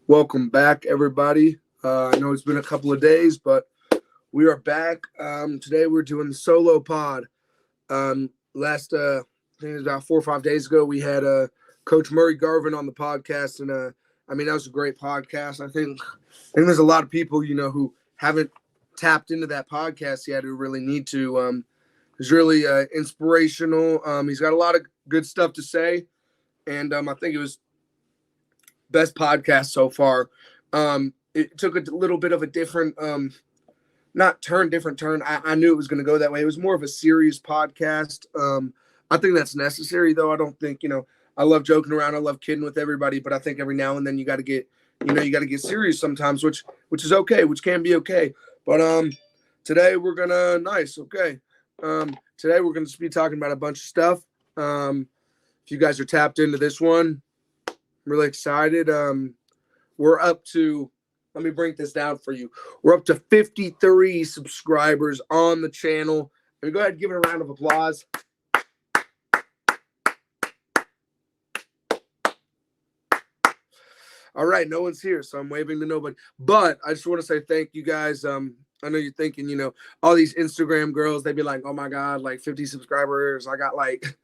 Welcome back, everybody. I know it's been a couple of days, but we are back. Today we're doing the solo pod. I think it was about 4 or 5 days ago, we had Coach Murray Garvin on the podcast, and that was a great podcast. I think there's a lot of people who haven't tapped into that podcast yet who really need to. It's really inspirational. He's got a lot of good stuff to say, and I think it was best podcast so far. It took a little bit of a different different turn. I knew it was going to go that way. It was more of a serious podcast. I think that's necessary, though. I don't think, I love joking around. I love kidding with everybody, but I think every now and then you got to get serious sometimes, which is okay, which can be okay. But today we're gonna today we're gonna be talking about a bunch of stuff. If you guys are tapped into this one, I'm really excited. We're up to, let me break this down for you. We're up to 53 subscribers on the channel. And go ahead and give it a round of applause. All right, no one's here, so I'm waving to nobody. But I just want to say thank you guys. I know you're thinking, all these Instagram girls, they'd be like, oh my God, like 50 subscribers. I got like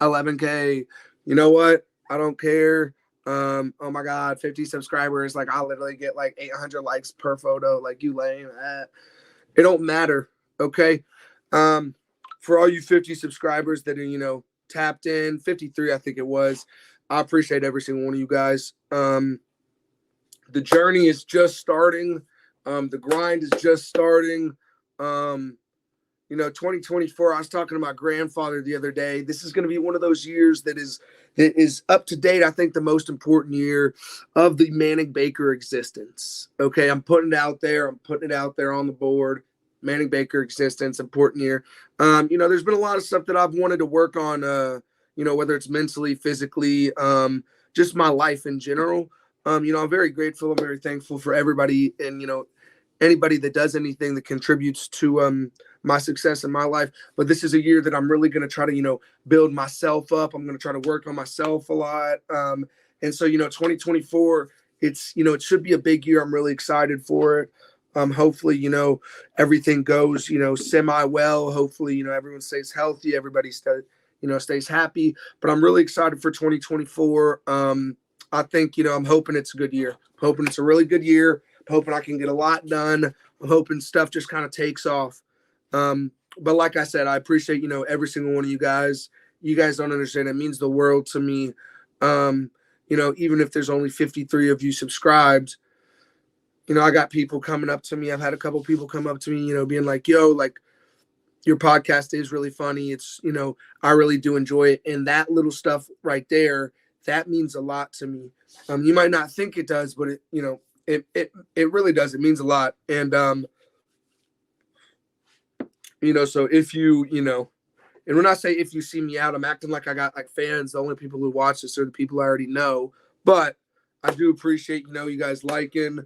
11K. You know what? I don't care. Oh my God, 50 subscribers. Like, I'll literally get like 800 likes per photo. Like, you lame. It don't matter. Okay. For all you 50 subscribers that are, tapped in, 53, I think it was. I appreciate every single one of you guys. The journey is just starting. The grind is just starting. 2024, I was talking to my grandfather the other day. This is going to be one of those years that is up to date. I think the most important year of the Manning Baker existence. Okay, I'm putting it out there. I'm putting it out there on the board. Manning Baker existence, important year. There's been a lot of stuff that I've wanted to work on, whether it's mentally, physically, just my life in general. I'm very grateful. I'm very thankful for everybody and, anybody that does anything that contributes to my success in my life. But this is a year that I'm really going to try to, build myself up. I'm going to try to work on myself a lot. And so, 2024, it should be a big year. I'm really excited for it. Hopefully, everything goes, semi well. Hopefully, everyone stays healthy. Everybody stays happy. But I'm really excited for 2024. I think, I'm hoping it's a good year. I'm hoping it's a really good year. I'm hoping I can get a lot done. I'm hoping stuff just kind of takes off. But like I said, I appreciate, every single one of you guys. You guys don't understand. It means the world to me. Even if there's only 53 of you subscribed, I got people coming up to me. I've had a couple people come up to me, being like, yo, like, your podcast is really funny. It's, I really do enjoy it. And that little stuff right there, that means a lot to me. You might not think it does, but it really does. It means a lot. And, so if you, and when I say if you see me out, I'm acting like I got like fans. The only people who watch this are the people I already know. But I do appreciate, you guys liking,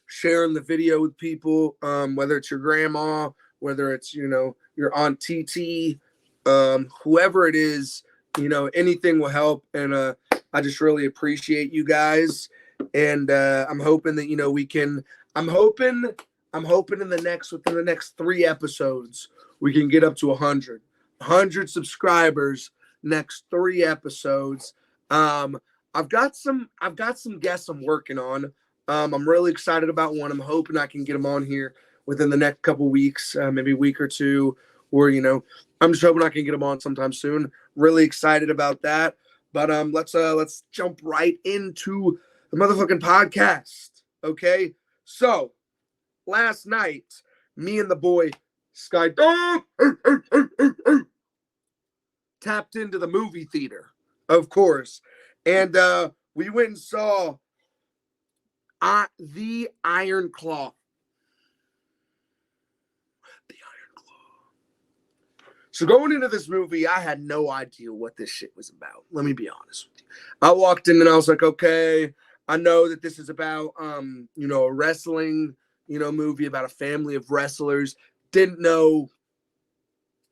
sharing the video with people, whether it's your grandma, whether it's, your Aunt TT, whoever it is, anything will help. And I just really appreciate you guys. And I'm hoping that, I'm hoping within the next 3 episodes, we can get up to 100 subscribers next 3 episodes. I've got some guests I'm working on. I'm really excited about one. I'm hoping I can get them on here within the next couple weeks, maybe a week or two, or, I'm just hoping I can get them on sometime soon. Really excited about that. But let's jump right into the motherfucking podcast. Okay. So last night, me and the boy Sky tapped into the movie theater, of course. And we went and saw The Iron Claw. The Iron Claw. So going into this movie, I had no idea what this shit was about. Let me be honest with you. I walked in and I was like, okay, I know that this is about, a wrestling, movie about a family of wrestlers. Didn't know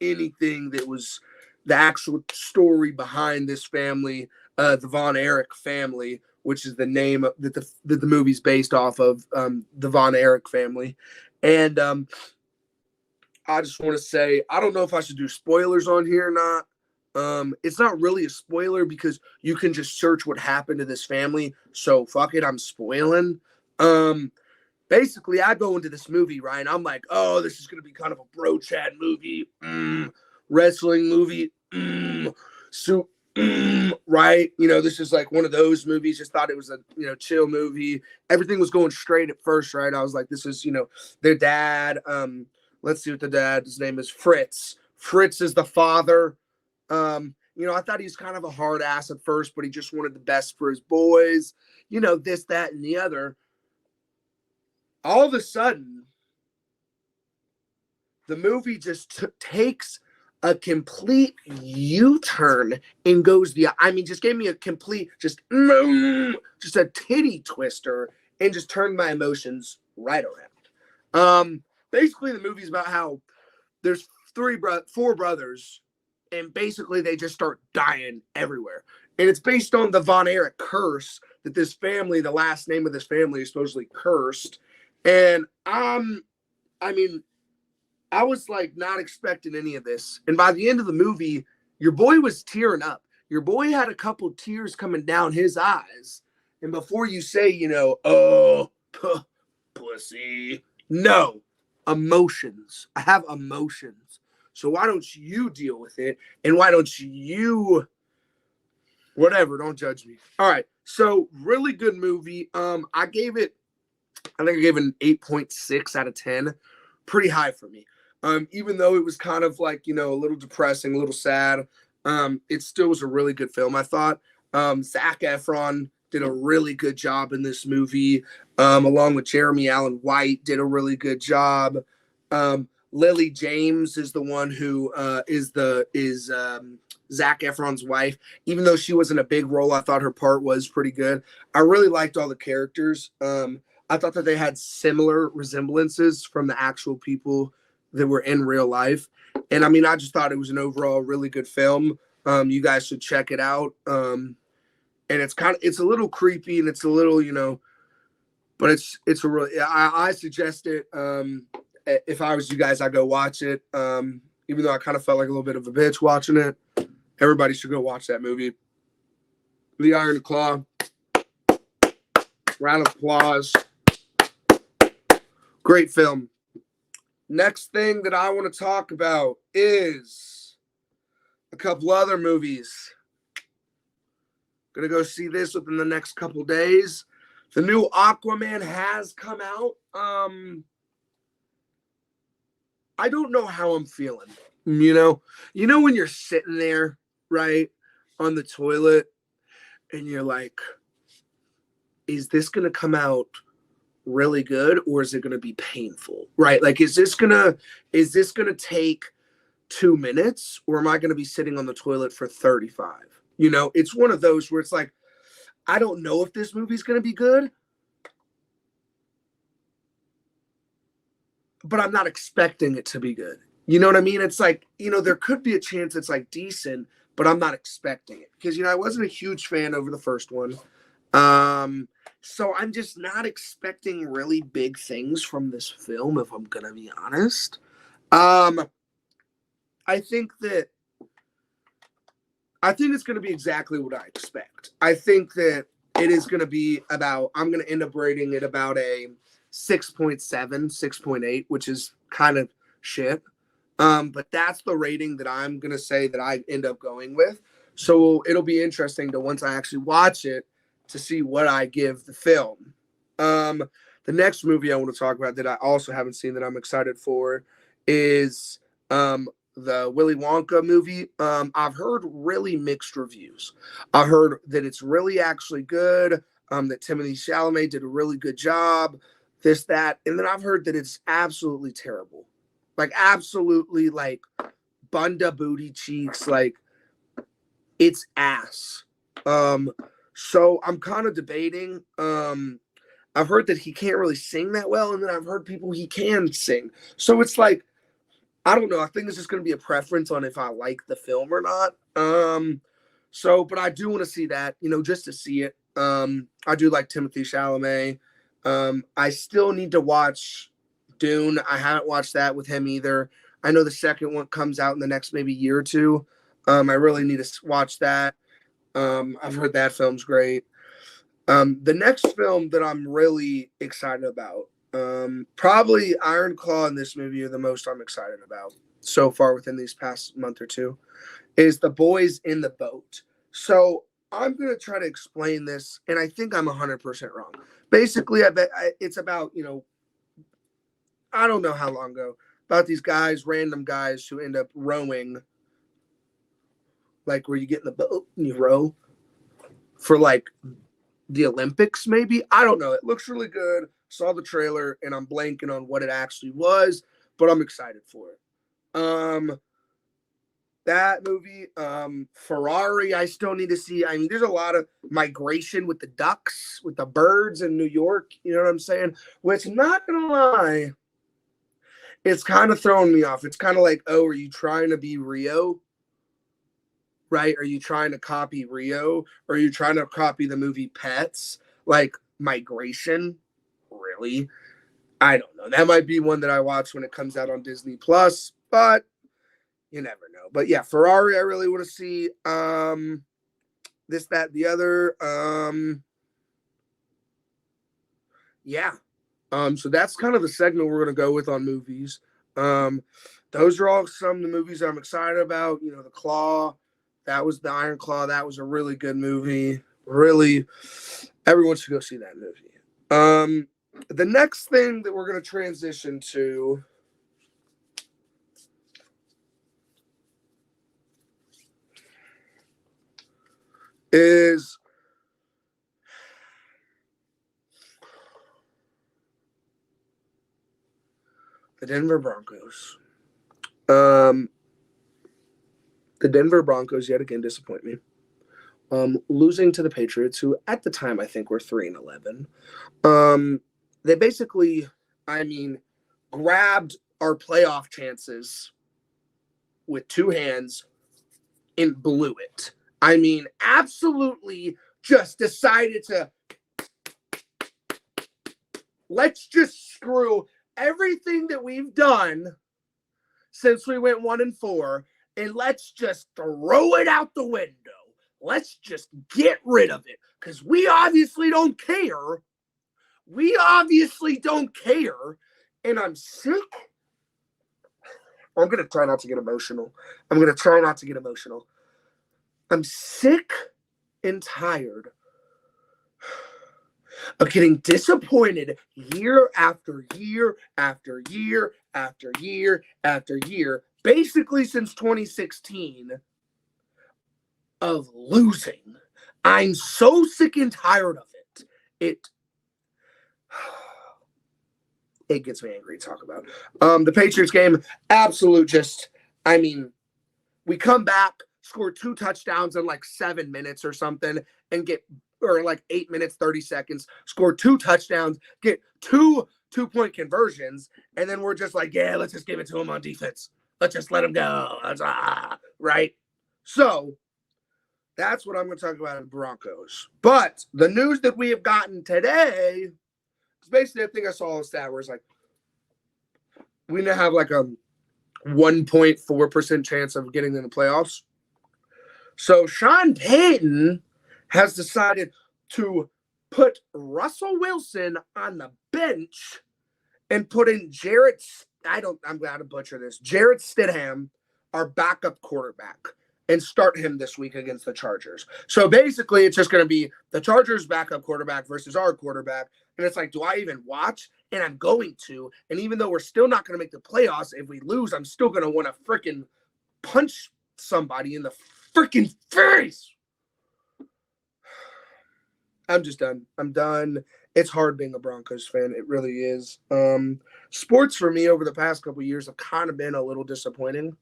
anything that was the actual story behind this family, the Von Erich family, which is the name that the movie's based off of, the Von Erich family. And I just want to say, I don't know if I should do spoilers on here or not. It's not really a spoiler because you can just search what happened to this family. So fuck it, I'm spoiling. Basically, I go into this movie, right? And I'm like, oh, this is gonna be kind of a bro chat movie, wrestling movie, so, right? This is like one of those movies. Just thought it was a chill movie. Everything was going straight at first, right? I was like, this is their dad. Let's see what the dad's name is. Fritz. Fritz is the father. I thought he was kind of a hard ass at first, but he just wanted the best for his boys. This, that, and the other. All of a sudden, the movie just takes a complete U-turn and goes just gave me a complete, just a titty twister and just turned my emotions right around. Basically, the movie's about how there's four brothers, and basically they just start dying everywhere. And it's based on the Von Erich curse that this family, the last name of this family is supposedly cursed. And I was like not expecting any of this. And by the end of the movie, your boy was tearing up. Your boy had a couple tears coming down his eyes. And before you say, oh, pussy, no, emotions. I have emotions. So why don't you deal with it? And why don't you, whatever, don't judge me. All right. So really good movie. I think I gave it an 8.6 out of 10. Pretty high for me. Even though it was kind of like, a little depressing, a little sad, it still was a really good film, I thought. Zac Efron did a really good job in this movie, along with Jeremy Allen White did a really good job. Lily James is the one who is Zac Efron's wife. Even though she wasn't a big role, I thought her part was pretty good. I really liked all the characters. I thought that they had similar resemblances from the actual people that were in real life. And I just thought it was an overall really good film. You guys should check it out. And it's a little creepy and it's a little, but it's a really, I suggest it. If I was you guys, I'd go watch it. Even though I kind of felt like a little bit of a bitch watching it. Everybody should go watch that movie. The Iron Claw. Round of applause. Great film. Next thing that I want to talk about is a couple other movies. Gonna go see this within the next couple days. The new Aquaman has come out. I don't know how I'm feeling. When you're sitting there, right, on the toilet, and you're like, is this gonna come out really good or is it going to be painful, right? Like, is this going to take 2 minutes or am I going to be sitting on the toilet for 35? It's one of those where it's like, I don't know if this movie's going to be good, but I'm not expecting it to be good. You know what I mean? It's like, there could be a chance it's like decent, but I'm not expecting it because, I wasn't a huge fan over the first one. So I'm just not expecting really big things from this film, if I'm gonna be honest. I think it's gonna be exactly what I expect. I think that it is gonna be I'm gonna end up rating it about a 6.7, 6.8, which is kind of shit. But that's the rating that I'm gonna say that I end up going with. So it'll be interesting to once I actually watch it to see what I give the film. The next movie I want to talk about that I also haven't seen that I'm excited for is the Willy Wonka movie. I've heard really mixed reviews. I heard that it's really actually good, that Timothée Chalamet did a really good job, this, that, and then I've heard that it's absolutely terrible. Like, absolutely, like, bunda booty cheeks, like, it's ass. So I'm kind of debating. I've heard that he can't really sing that well, and then I've heard people he can sing. So it's like, I don't know. I think it's just going to be a preference on if I like the film or not. But I do want to see that, just to see it. I do like Timothy Chalamet. I still need to watch Dune. I haven't watched that with him either. I know the second one comes out in the next maybe year or two. I really need to watch that. I've heard that film's great. The next film that I'm really excited about, probably Iron Claw and this movie are the most I'm excited about so far within these past month or two, is The Boys in the Boat. So I'm going to try to explain this, and I think I'm 100% wrong. Basically, it's about, I don't know how long ago, about these guys, random guys who end up rowing, like where you get in the boat and you row for like the Olympics, maybe. I don't know. It looks really good. Saw the trailer, and I'm blanking on what it actually was, but I'm excited for it. That movie, Ferrari, I still need to see. I mean, there's a lot of migration with the ducks, with the birds in New York. You know what I'm saying? Which, not gonna lie, it's kind of throwing me off. It's kind of like, oh, are you trying to be Rio? Right? Are you trying to copy Rio? Or are you trying to copy the movie Pets? Like migration? Really? I don't know. That might be one that I watch when it comes out on Disney Plus, but you never know. But yeah, Ferrari, I really want to see. This, that, the other. Yeah. So that's kind of the segment we're gonna go with on movies. Those are all some of the movies I'm excited about. The Claw. That was the Iron Claw. That was a really good movie. Really, everyone should go see that movie. The next thing that we're gonna transition to is the Denver Broncos. The Denver Broncos yet again disappoint me. Losing to the Patriots, who at the time I think were 3-11. They basically, grabbed our playoff chances with two hands and blew it. Absolutely just decided to let's just screw everything that we've done since we went 1-4, and let's just throw it out the window. Let's just get rid of it, because we obviously don't care. We obviously don't care, and I'm sick. I'm going to try not to get emotional. I'm sick and tired of getting disappointed year after year after year after year after year, basically since 2016, of losing. I'm so sick and tired of it. It gets me angry to talk about. The Patriots game, absolute we come back, score 2 touchdowns in like 7 minutes or something, and or like 8 minutes, 30 seconds, score 2 touchdowns, get 2 2-point conversions, and then we're just like, yeah, let's just give it to them on defense. Let's just let them go. Right? So that's what I'm going to talk about in Broncos. But the news that we have gotten today is basically, I think I saw a stat where it's like, we now have like a 1.4% chance of getting in the playoffs. So Sean Payton has decided to put Russell Wilson on the bench and put in I'm going to butcher this, Jarrett Stidham, our backup quarterback, and start him this week against the Chargers. So basically, it's just going to be the Chargers' backup quarterback versus our quarterback. And it's like, do I even watch? And I'm going to. And even though we're still not going to make the playoffs, if we lose, I'm still going to want to freaking punch somebody in the freaking face. I'm just done. I'm done. It's hard being a Broncos fan. It really is. Sports for me over the past couple of years have kind of been a little disappointing.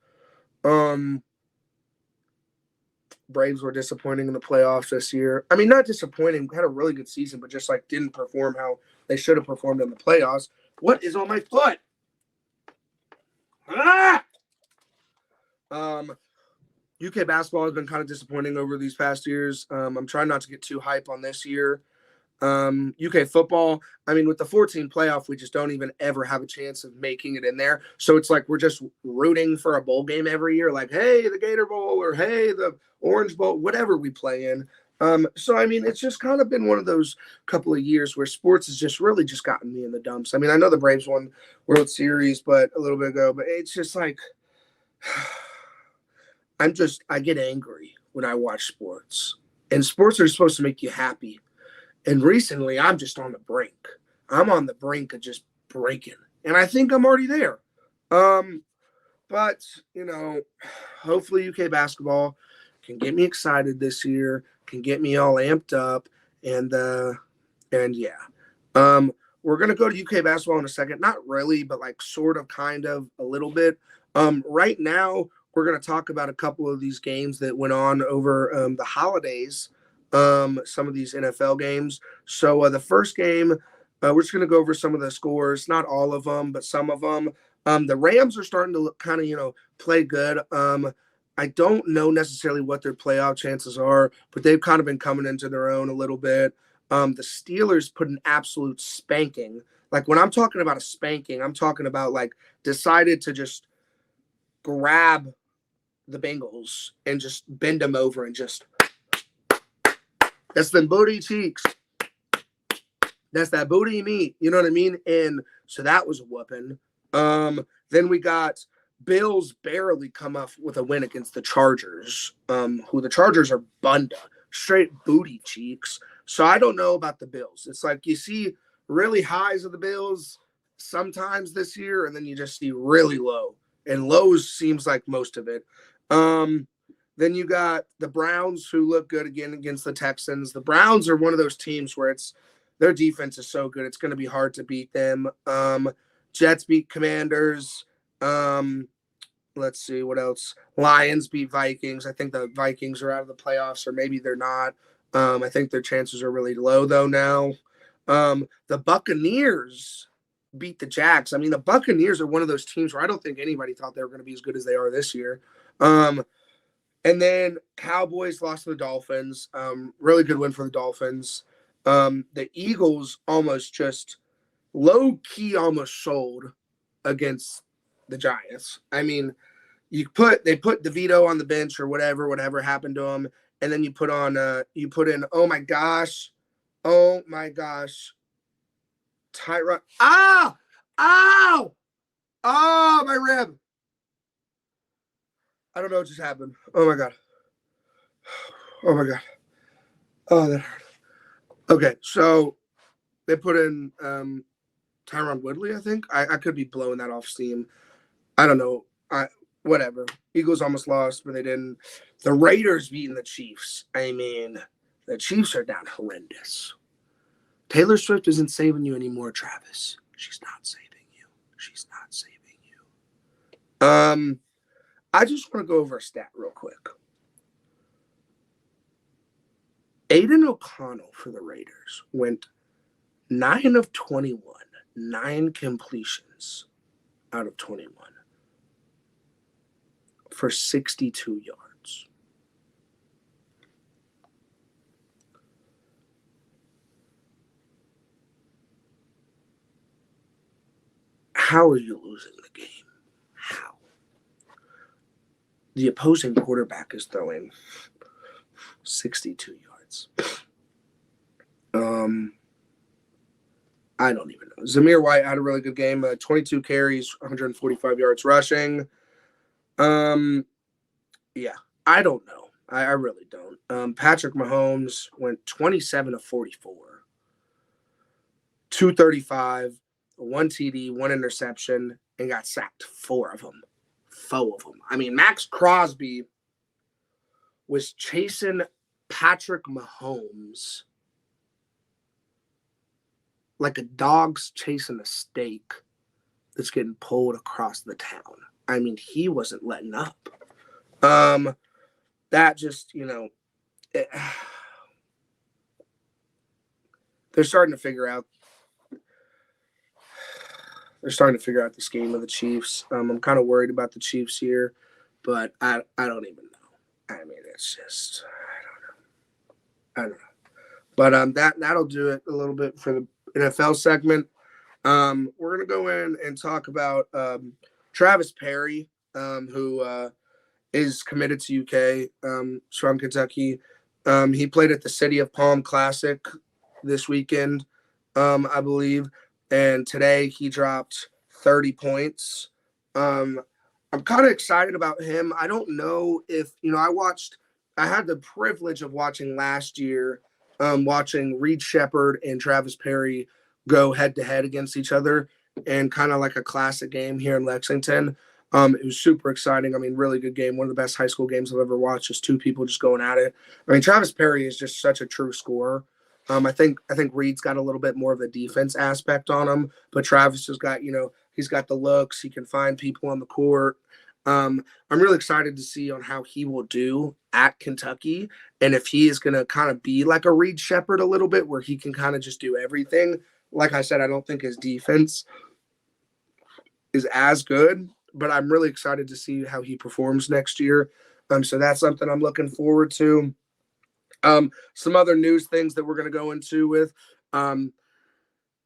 Braves were disappointing in the playoffs this year. Not disappointing. Had a really good season, but just like didn't perform how they should have performed in the playoffs. What is on my foot? UK basketball has been kind of disappointing over these past years. I'm trying not to get too hype on this year. UK football, I mean, with the 14 playoff, we just don't even ever have a chance of making it in there. So it's like we're just rooting for a bowl game every year, like, hey, the Gator Bowl or hey, the Orange Bowl, whatever we play in. So I mean, it's just kind of been one of those couple of years where sports has just really just gotten me in the dumps. I mean, I know the Braves won World Series, but a little bit ago, but it's just like I get angry when I watch sports, and sports are supposed to make you happy. And recently, I'm just on the brink. I'm on the brink of just breaking, and I think I'm already there. Um, but hopefully, UK basketball can get me excited this year, can get me all amped up, and yeah. We're gonna go to UK basketball in a second. Not really, but like sort of, kind of, a little bit. Right now, we're gonna talk about a couple of these games that went on over the holidays. Some of these NFL games. So the first game, we're just gonna go over some of the scores. Not all of them, but some of them. The Rams are starting to look kind of play good. I don't know necessarily what their playoff chances are, but they've kind of been coming into their own a little bit. The Steelers put an absolute spanking. Like when I'm talking about a spanking, I'm talking about like decided to just grab the Bengals and just bend them over and just that's them booty cheeks. That's that booty meat. You know what I mean? And so that was a whooping. Then we got Bills barely come up with a win against the Chargers, who the Chargers are bunda, straight booty cheeks. So I don't know about the Bills. It's like you see really highs of the Bills sometimes this year, and then you just see really low. And lows seems like most of it. Then you got the Browns who look good again against the Texans. The Browns are one of those teams where their defense is so good. It's going to be hard to beat them. Jets beat Commanders. Let's see what else. Lions beat Vikings. I think the Vikings are out of the playoffs, or maybe they're not. I think their chances are really low though now. The Buccaneers beat the Jags. I mean, the Buccaneers are one of those teams where I don't think anybody thought they were going to be as good as they are this year. And then Cowboys lost to the Dolphins. Really good win for the Dolphins. The Eagles almost just low key almost sold against the Giants. I mean, they put DeVito on the bench or whatever happened to him, and then you put in oh my gosh, Tyrod. Ow, oh my rib. I don't know what just happened. Oh my god. Oh, that hurt. Okay, so they put in Tyron Woodley, I think. I could be blowing that off steam. I don't know. Whatever. Eagles almost lost, but they didn't. The Raiders beating the Chiefs. I mean, the Chiefs are down horrendous. Taylor Swift isn't saving you anymore, Travis. She's not saving you. I just want to go over a stat real quick. Aiden O'Connell for the Raiders went 9 of 21, 9 completions out of 21 for 62 yards. How are you losing the game? How? The opposing quarterback is throwing 62 yards. I don't even know. Zamir White had a really good game. 22 carries, 145 yards rushing. Yeah, I don't know. I really don't. Patrick Mahomes went 27 of 44, 235, 1 TD, 1 interception, and got sacked 4 of them. 4 of them. I mean, Max Crosby was chasing Patrick Mahomes like a dog's chasing a steak that's getting pulled across the town. I mean, he wasn't letting up. That just, they're starting to figure out the scheme of the Chiefs. I'm kind of worried about the Chiefs here, but I don't even know. I mean, it's just I don't know. But that'll do it a little bit for the NFL segment. We're gonna go in and talk about Travis Perry, who is committed to UK, from Kentucky. He played at the City of Palm Classic this weekend, I believe, and today he dropped 30 points. Um, I'm kind of excited about him. I don't know if I had the privilege of watching last year, watching Reed Shepherd and Travis Perry go head to head against each other, and kind of like a classic game here in Lexington. It was super exciting. I mean, really good game. One of the best high school games I've ever watched. Just two people just going at it. I mean, Travis Perry is just such a true scorer. I think Reed's got a little bit more of a defense aspect on him, but Travis has got, he's got the looks. He can find people on the court. I'm really excited to see on how he will do at Kentucky, and if he is going to kind of be like a Reed Shepherd a little bit, where he can kind of just do everything. Like I said, I don't think his defense is as good, but I'm really excited to see how he performs next year. So that's something I'm looking forward to. Some other news things that we're going to go into with the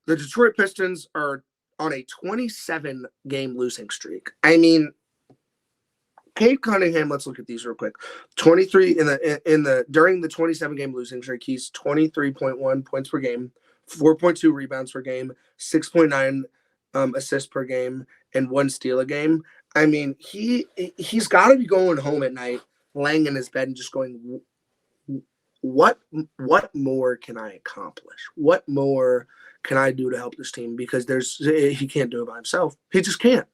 Detroit Pistons are on a 27 game losing streak. I mean, Cade Cunningham, let's look at these real quick. 23 during the 27 game losing streak, he's 23.1 points per game, 4.2 rebounds per game, 6.9 assists per game, and 1 steal a game. I mean, he's got to be going home at night, laying in his bed and just going, what more can I accomplish? What more can I do to help this team? Because he can't do it by himself. He just can't.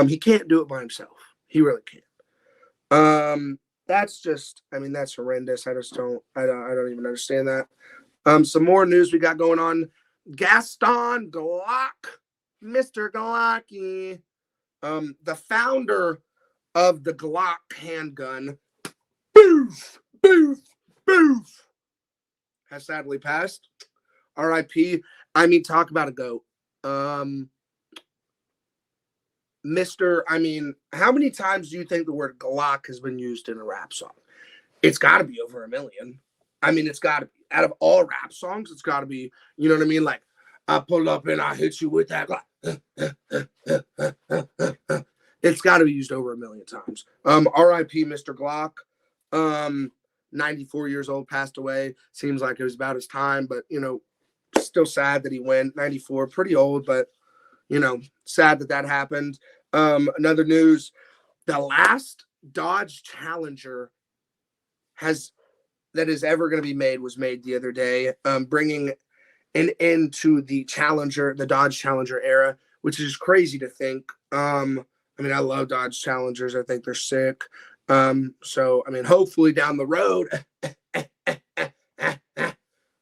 He can't do it by himself. He really can't. That's horrendous. I don't even understand that. Some more news we got going on. Gaston Glock, Mr. Glocky, the founder of the Glock handgun, boof, boof, boof, has sadly passed. R.I.P. I mean, talk about a goat. How many times do you think the word Glock has been used in a rap song? It's got to be over 1 million. I mean, it's got to be. Out of all rap songs, it's got to be, you know what I mean? Like, I pull up and I hit you with that Glock. It's got to be used over 1 million times. R.I.P. Mr. Glock. 94 years old, passed away. Seems like it was about his time, but, still sad that he went. 94, pretty old, but, sad that happened. Another news, the last Dodge Challenger that is ever going to be made was made the other day, bringing an end to the Dodge Challenger era, which is crazy to think. I love Dodge Challengers. I think they're sick. Hopefully down the road,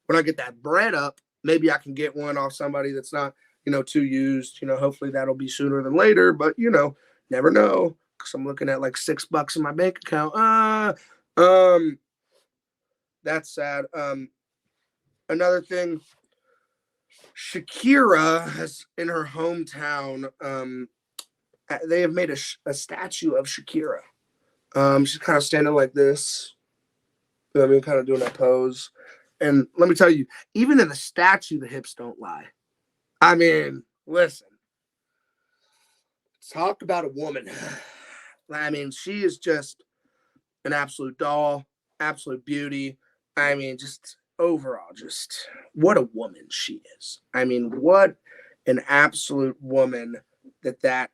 when I get that bread up, maybe I can get one off somebody that's not, too used. Hopefully that'll be sooner than later, but, never know, because I'm looking at like $6 in my bank account. That's sad. Another thing, Shakira has, in her hometown, they have made a statue of Shakira. She's kind of standing like this. Kind of doing that pose. And let me tell you, even in the statue, the hips don't lie. I mean, listen. Talk about a woman. I mean, she is just an absolute doll, absolute beauty. I mean, just overall, just what a woman she is. I mean, what an absolute woman that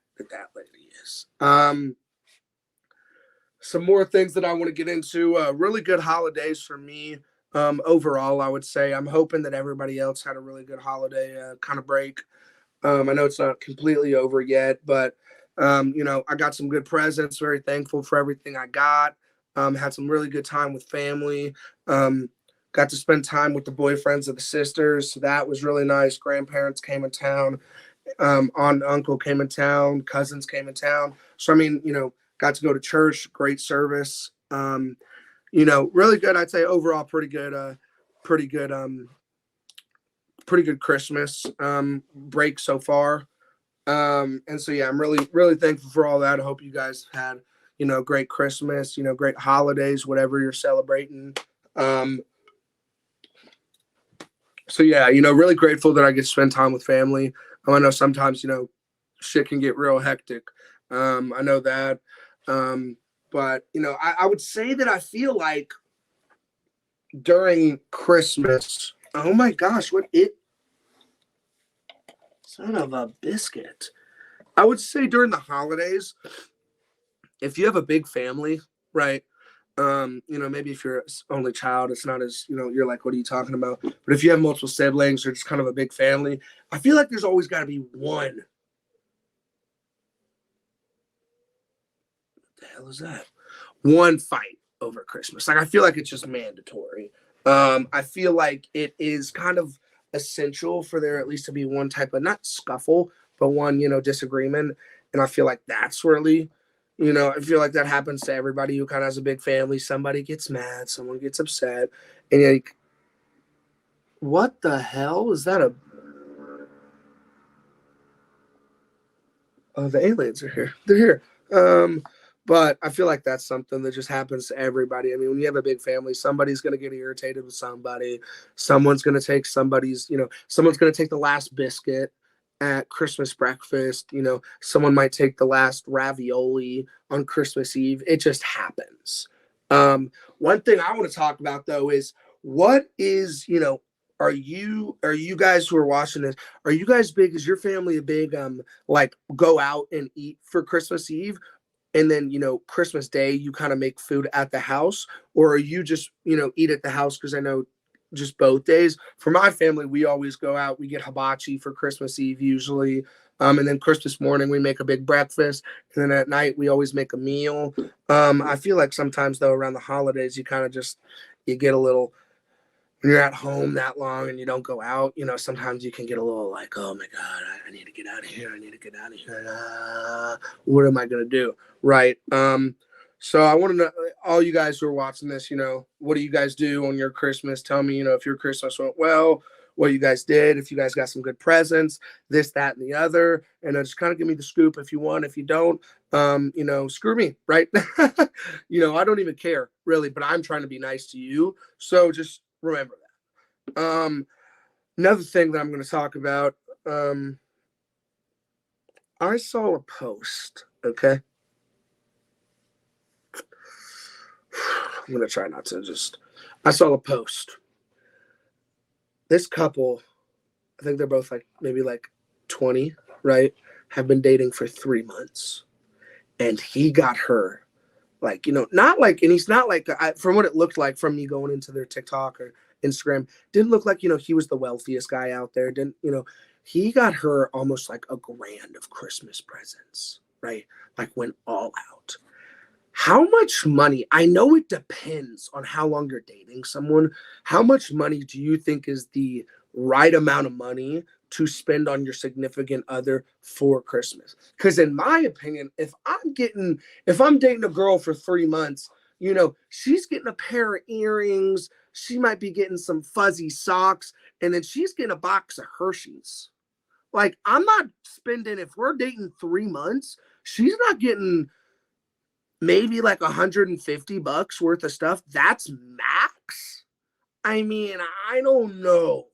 lady is. Some more things that I want to get into. Really good holidays for me. Overall, I would say I'm hoping that everybody else had a really good holiday kind of break. I know it's not completely over yet, but I got some good presents. Very thankful for everything I got. Had some really good time with family. Got to spend time with the boyfriends of the sisters. So that was really nice. Grandparents came in town. Aunt and uncle came in town. Cousins came in town. So, got to go to church. Great service. Really good. I'd say overall pretty good. Pretty good Christmas break so far. And so, yeah, I'm really, really thankful for all that. I hope you guys had, great Christmas, great holidays, whatever you're celebrating. Um, so yeah, really grateful that I get to spend time with family. I know sometimes, shit can get real hectic. I know that. But, I would say that I feel like during Christmas, oh my gosh, son of a biscuit. I would say during the holidays, if you have a big family, right? Maybe if you're only child, it's not as, you're like, what are you talking about? But if you have multiple siblings or just kind of a big family, I feel like there's always got to be one. What the hell is that? One fight over Christmas. Like, I feel like it's just mandatory. I feel like it is kind of essential for there at least to be one type of not scuffle, but one, disagreement. And I feel like that's really, I feel like that happens to everybody who kind of has a big family. Somebody gets mad, someone gets upset, and you're like, what the hell is that? Oh, the aliens are here. They're here. But I feel like that's something that just happens to everybody. I mean, when you have a big family, somebody's going to get irritated with somebody. Someone's going to take someone's going to take the last biscuit at Christmas breakfast. Someone might take the last ravioli on Christmas Eve. It just happens. One thing I want to talk about though is what is, are you guys who are watching this, are you guys big? Is your family a big, like go out and eat for Christmas Eve? And then, Christmas Day, you kind of make food at the house, or are you just, eat at the house? Because I know just both days. For my family, we always go out. We get hibachi for Christmas Eve usually. And then Christmas morning, we make a big breakfast. And then at night, we always make a meal. I feel like sometimes, though, around the holidays, you kind of just, you get a little, when you're at home that long and you don't go out, sometimes you can get a little like, oh my God, I need to get out of here. I need to get out of here. What am I going to do? Right. So I want to know, all you guys who are watching this, what do you guys do on your Christmas? Tell me, if your Christmas went well, what you guys did, if you guys got some good presents, this, that, and the other. And just kind of give me the scoop if you want. If you don't, screw me, right? I don't even care really, but I'm trying to be nice to you. So just remember that. Another thing that I'm going to talk about, I saw a post, okay? I'm going to try not to I saw a post. This couple, I think they're both maybe 20, right? Have been dating for 3 months. And he got her not and he's not from what it looked like from me going into their TikTok or Instagram, didn't look like, he was the wealthiest guy out there. Didn't, he got her almost like $1,000 of Christmas presents, right? Went all out. How much money? I know it depends on how long you're dating someone. How much money do you think is the right amount of money to spend on your significant other for Christmas? Because in my opinion, if I'm dating a girl for 3 months, she's getting a pair of earrings, she might be getting some fuzzy socks, and then she's getting a box of Hershey's. I'm not spending, if we're dating 3 months, she's not getting maybe $150 worth of stuff. That's max. I mean, I don't know.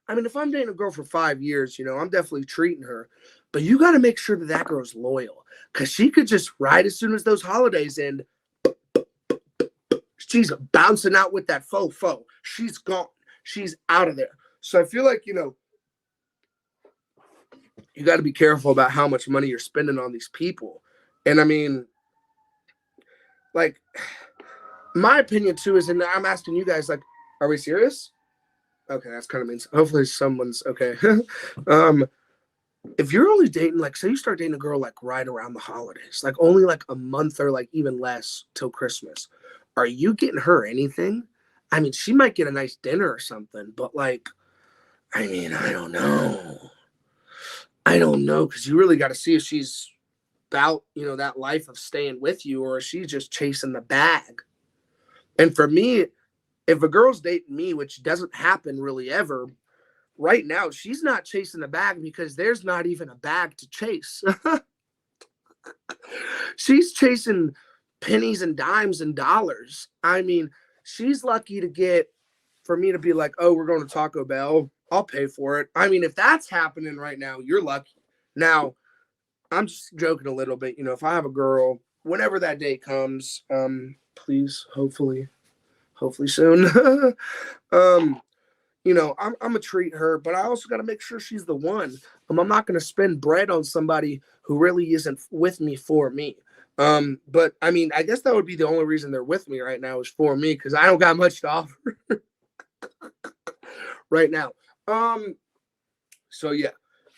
I mean, if I'm dating a girl for 5 years, I'm definitely treating her. But you got to make sure that girl's loyal, because she could just right as soon as those holidays end, she's bouncing out with that faux. She's gone. She's out of there. So I feel like, you got to be careful about how much money you're spending on these people. And I mean, my opinion too is, and I'm asking you guys, are we serious? Okay, that's kind of means. Hopefully someone's okay. If you're only dating, say you start dating a girl right around the holidays, only a month or even less till Christmas, are you getting her anything? I mean, she might get a nice dinner or something, but I mean, I don't know, because you really got to see if she's about, that life of staying with you, or is she just chasing the bag? And for me, if a girl's dating me, which doesn't happen really ever, right now, she's not chasing the bag because there's not even a bag to chase. She's chasing pennies and dimes and dollars. I mean, she's lucky to get for me to be like, oh, we're going to Taco Bell. I'll pay for it. I mean, if that's happening right now, you're lucky. Now, I'm just joking a little bit. If I have a girl, whenever that day comes, please, hopefully soon. um, I'm gonna treat her, but I also got to make sure she's the one. I'm not gonna spend bread on somebody who really isn't with me for me. But I mean, I guess that would be the only reason they're with me right now is for me because I don't got much to offer right now. So yeah.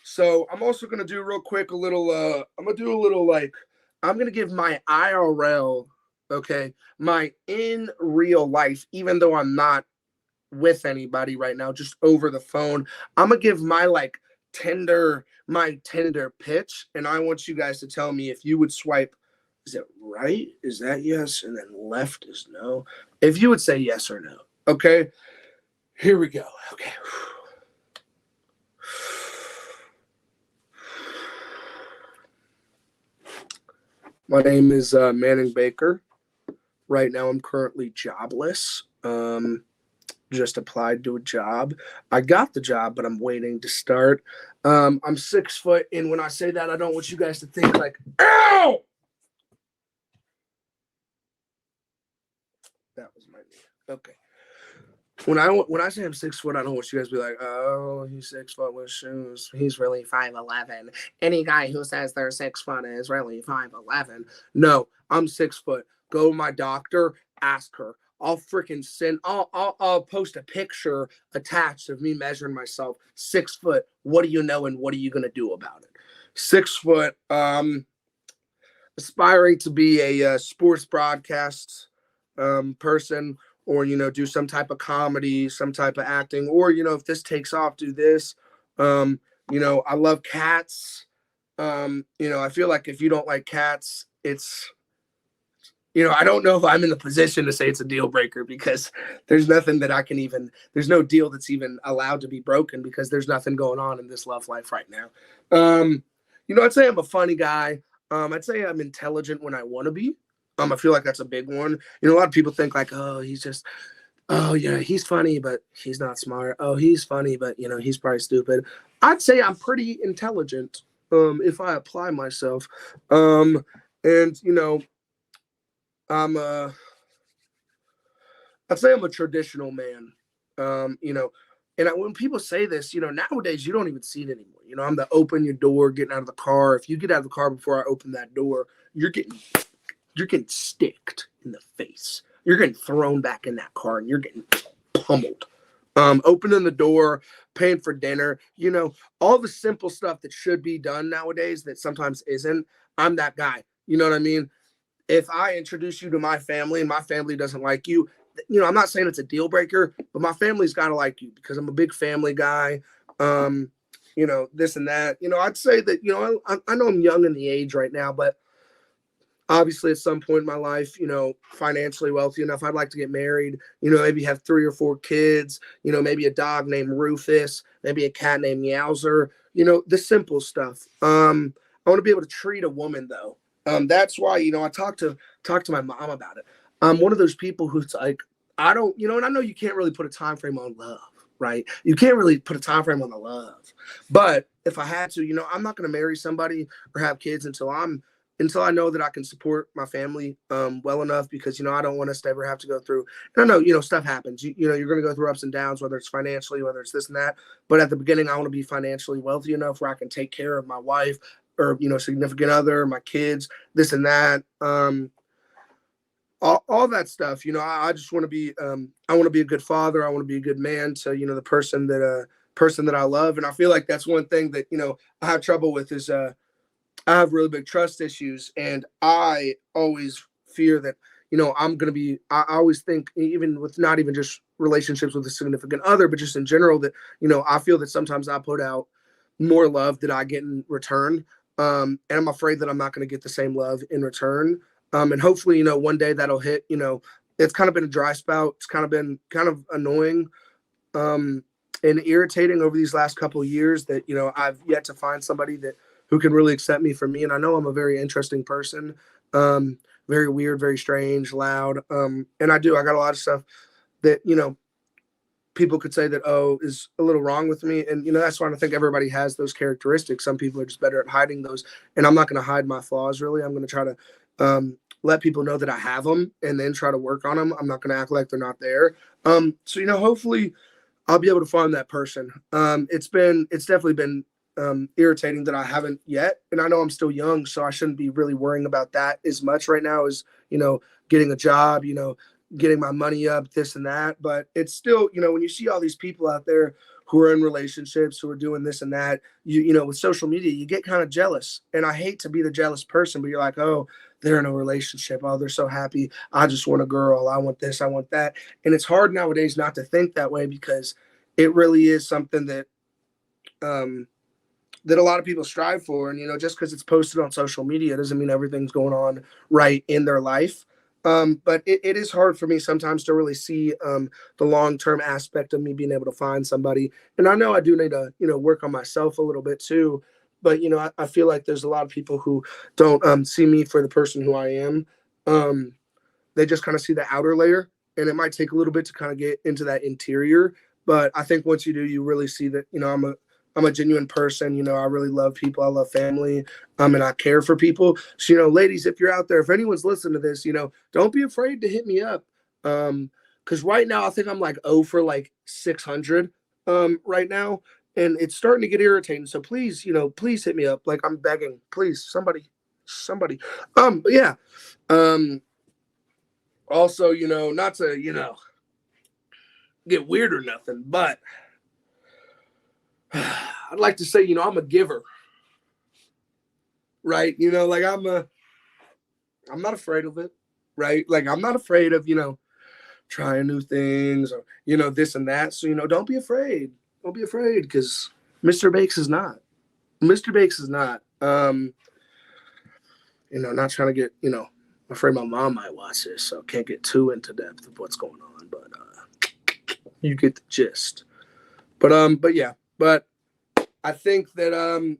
So I'm also gonna do real quick a little. I'm gonna do a little like I'm gonna give my IRL, okay, my in real life, even though I'm not with anybody right now, just over the phone. I'm gonna give my tender pitch, and I want you guys to tell me if you would swipe. Is it right? Is that yes? And then left is no. If you would say yes or no. Okay. Here we go. Okay. My name is Manning Baker. Right now, I'm currently jobless. Just applied to a job. I got the job, but I'm waiting to start. I'm 6 foot, and when I say that, I don't want you guys to think like, ow! That was my knee. Okay. When I say I'm 6 foot, I don't want you guys to be like, oh, he's 6 foot with shoes. He's really 5'11". Any guy who says they're 6 foot is really 5'11". No, I'm 6 foot. Go to my doctor, ask her. I'll freaking send. I'll post a picture attached of me measuring myself 6 foot. What do you know, and what are you gonna do about it? 6 foot. Aspiring to be a sports broadcast person, or do some type of comedy, some type of acting, or if this takes off, do this. I love cats. I feel like if you don't like cats, it's I don't know if I'm in the position to say it's a deal breaker because there's nothing that I can even, there's no deal that's even allowed to be broken because there's nothing going on in this love life right now. I'd say I'm a funny guy. I'd say I'm intelligent when I want to be. I feel like that's a big one. A lot of people think like, oh, oh yeah, he's funny, but he's not smart. Oh, he's funny, but he's probably stupid. I'd say I'm pretty intelligent, if I apply myself. And I'm I'd say I'm a traditional man. And when people say this, nowadays you don't even see it anymore. I'm the open your door, getting out of the car. If you get out of the car before I open that door, you're getting sticked in the face. You're getting thrown back in that car and you're getting pummeled. Opening the door, paying for dinner, all the simple stuff that should be done nowadays that sometimes isn't. I'm that guy. You know what I mean? If I introduce you to my family and my family doesn't like you, I'm not saying it's a deal breaker, but my family's got to like you because I'm a big family guy. This and that. I'd say that, I know I'm young in the age right now, but obviously at some point in my life, financially wealthy enough, I'd like to get married, maybe have 3 or 4 kids, maybe a dog named Rufus, maybe a cat named Meowser, the simple stuff. I want to be able to treat a woman though. That's why, I talked to my mom about it. I'm one of those people who's like, I don't, and I know you can't really put a time frame on love, right? You can't really put a time frame on the love. But if I had to, I'm not going to marry somebody or have kids until I know that I can support my family well enough because, I don't want us to ever have to go through. And I know, stuff happens. You're going to go through ups and downs, whether it's financially, whether it's this and that. But at the beginning, I want to be financially wealthy enough where I can take care of my wife or, significant other, my kids, this and that. All that stuff, I just want to be, I want to be a good father. I want to be a good man to, the person that I love. And I feel like that's one thing that, I have trouble with is, I have really big trust issues, and I always fear that, I'm going to be, I always think, even with not even just relationships with a significant other, but just in general, that, I feel that sometimes I put out more love that I get in return. And I'm afraid that I'm not going to get the same love in return. And hopefully, one day that'll hit. It's kind of been a dry spout. It's kind of been kind of annoying and irritating over these last couple of years that, I've yet to find somebody who can really accept me for me. And I know I'm a very interesting person. very weird, very strange, loud. And I got a lot of stuff that, people could say that, oh, is a little wrong with me. And, that's why I think everybody has those characteristics. Some people are just better at hiding those. And I'm not going to hide my flaws, really. I'm going to try to let people know that I have them and then try to work on them. I'm not going to act like they're not there. So, hopefully I'll be able to find that person. It's definitely been irritating that I haven't yet. And I know I'm still young, so I shouldn't be really worrying about that as much right now as, getting a job, getting my money up, this and that. But it's still, when you see all these people out there who are in relationships, who are doing this and that, with social media, you get kind of jealous. And I hate to be the jealous person, but you're like, oh, they're in a relationship. Oh, they're so happy. I just want a girl. I want this. I want that. And it's hard nowadays not to think that way, because it really is something that, that a lot of people strive for. And, just because it's posted on social media doesn't mean everything's going on right in their life. But it is hard for me sometimes to really see the long-term aspect of me being able to find somebody. And I know I do need to, work on myself a little bit too. But, I feel like there's a lot of people who don't see me for the person who I am. They just kind of see the outer layer, and it might take a little bit to kind of get into that interior. But I think once you do, you really see that, I'm a genuine person. I really love people. I love family. And I care for people. So, ladies, if you're out there, if anyone's listening to this, don't be afraid to hit me up. Because right now I think I'm like 0 for like 600 right now. And it's starting to get irritating. So please, please hit me up. Like, I'm begging. Please, somebody. But yeah. Also, not to, get weird or nothing, but I'd like to say, I'm a giver, right? Like I'm not afraid of it, right? Like I'm not afraid of, trying new things or, this and that. So, don't be afraid. Don't be afraid, because Mr. Bakes is not. Mr. Bakes is not. Not trying to get, I'm afraid my mom might watch this, so can't get too into depth of what's going on, but you get the gist. But yeah, but I think that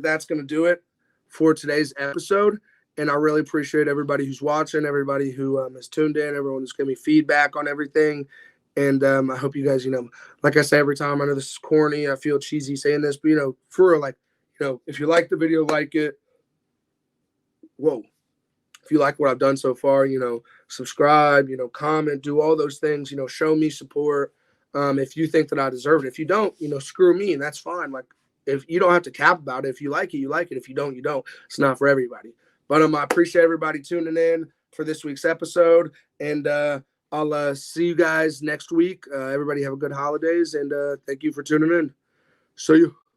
that's going to do it for today's episode. And I really appreciate everybody who's watching, everybody who has tuned in, everyone who's giving me feedback on everything. And I hope you guys, like I say every time, I know this is corny, I feel cheesy saying this, but for real, like, if you like the video, like it. Whoa. If you like what I've done so far, subscribe, comment, do all those things, show me support. If you think that I deserve it. If you don't, screw me, and that's fine. Like, if you don't have to cap about it. If you like it, you like it. If you don't, you don't. It's not for everybody. But I appreciate everybody tuning in for this week's episode. And I'll see you guys next week. Everybody have a good holidays, and thank you for tuning in. See you.